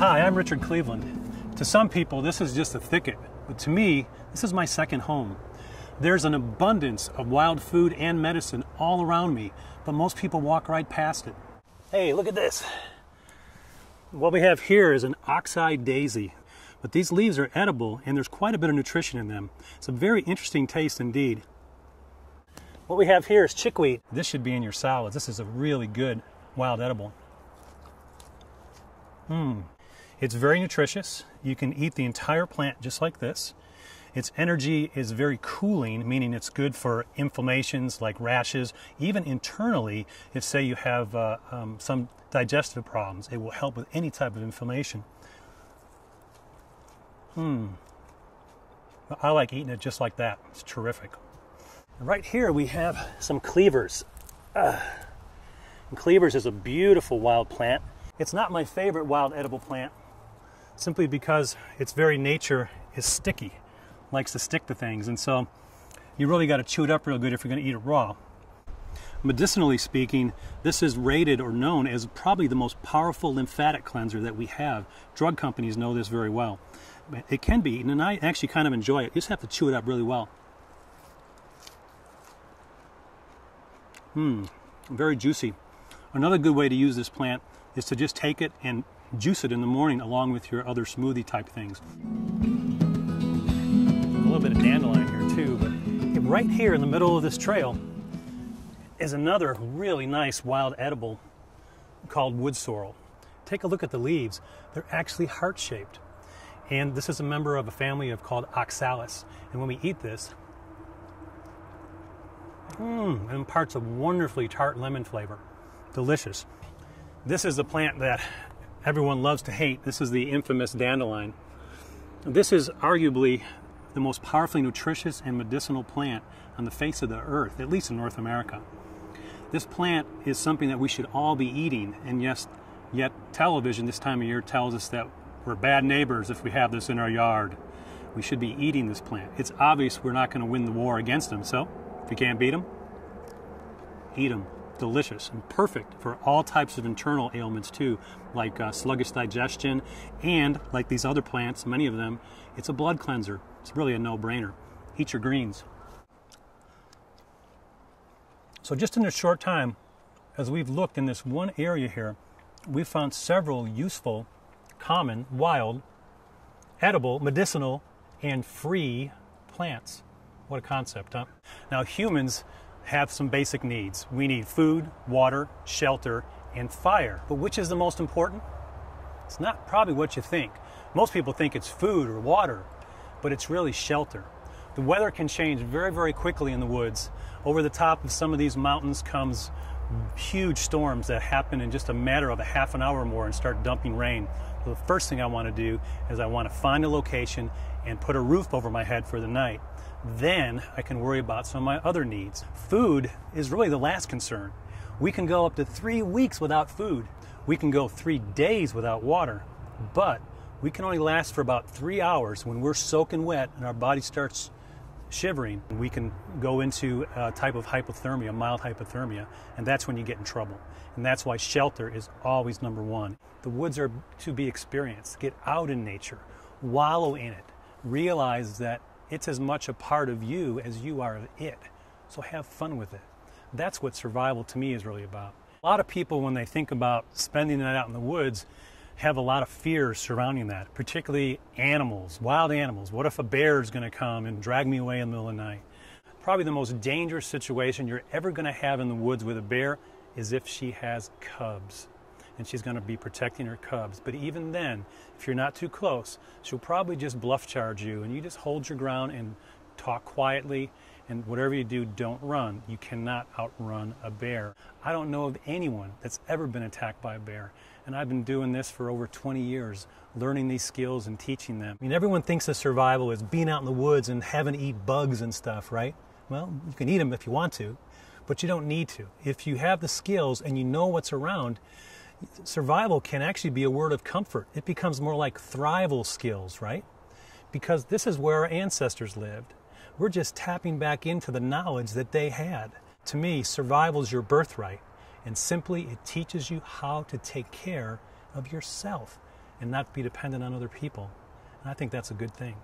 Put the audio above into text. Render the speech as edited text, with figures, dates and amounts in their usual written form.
Hi, I'm Richard Cleveland. To some people, this is just a thicket, but to me, this is my second home. There's an abundance of wild food and medicine all around me, but most people walk right past it. Hey, look at this. What we have here is an oxeye daisy, but these leaves are edible and there's quite a bit of nutrition in them. It's a very interesting taste indeed. What we have here is chickweed. This should be in your salads. This is a really good wild edible. It's very nutritious. You can eat the entire plant just like this. Its energy is very cooling, meaning it's good for inflammations like rashes. Even internally, if say you have some digestive problems, it will help with any type of inflammation. I like eating it just like that. It's terrific. Right here we have some cleavers. And cleavers is a beautiful wild plant. It's not my favorite wild edible plant, simply because its very nature is sticky, likes to stick to things, and so you really got to chew it up real good if you're going to eat it raw. Medicinally speaking, this is rated or known as probably the most powerful lymphatic cleanser that we have. Drug companies know this very well. It can be eaten, and I actually kind of enjoy it. You just have to chew it up really well. Very juicy. Another good way to use this plant is to just take it and juice it in the morning along with your other smoothie type things. A little bit of dandelion here too, but right here in the middle of this trail is another really nice wild edible called wood sorrel. Take a look at the leaves. They're actually heart-shaped. And this is a member of a family called oxalis. And when we eat this, it imparts a wonderfully tart lemon flavor. Delicious. This is the plant that everyone loves to hate. This is the infamous dandelion. This is arguably the most powerfully nutritious and medicinal plant on the face of the earth, at least in North America. This plant is something that we should all be eating, and yes, yet television this time of year tells us that we're bad neighbors if we have this in our yard. We should be eating this plant. It's obvious we're not going to win the war against them, so if you can't beat them, eat them. Delicious and perfect for all types of internal ailments too, like sluggish digestion, and like these other plants, many of them, it's a blood cleanser. It's really a no-brainer. Eat your greens. So just in a short time, as we've looked in this one area here, we've found several useful, common, wild, edible, medicinal, and free plants. What a concept, huh? Now humans have some basic needs. We need food, water, shelter, and fire. But which is the most important? It's not probably what you think. Most people think it's food or water, but it's really shelter. The weather can change very, very quickly in the woods. Over the top of some of these mountains comes huge storms that happen in just a matter of a half an hour or more and start dumping rain. So the first thing I want to do is I want to find a location and put a roof over my head for the night. Then I can worry about some of my other needs. Food is really the last concern. We can go up to 3 weeks without food. We can go 3 days without water, but we can only last for about 3 hours when we're soaking wet and our body starts shivering. We can go into a type of hypothermia, mild hypothermia, and that's when you get in trouble. And that's why shelter is always number one. The woods are to be experienced. Get out in nature, wallow in it, realize that it's as much a part of you as you are of it. So have fun with it. That's what survival to me is really about. A lot of people, when they think about spending the night out in the woods, have a lot of fears surrounding that, particularly animals, wild animals. What if a bear is going to come and drag me away in the middle of the night? Probably the most dangerous situation you're ever going to have in the woods with a bear is if she has cubs. And she's going to be protecting her cubs. But even then, if you're not too close, she'll probably just bluff charge you, and you just hold your ground and talk quietly, and whatever you do, don't run. You cannot outrun a bear. I don't know of anyone that's ever been attacked by a bear, and I've been doing this for over 20 years, learning these skills and teaching them. I mean, everyone thinks of survival as being out in the woods and having to eat bugs and stuff, right? Well, you can eat them if you want to, but you don't need to. If you have the skills and you know what's around, survival can actually be a word of comfort. It becomes more like thrival skills, right? Because this is where our ancestors lived. We're just tapping back into the knowledge that they had. To me, survival is your birthright, and simply it teaches you how to take care of yourself. and not be dependent on other people. And I think that's a good thing.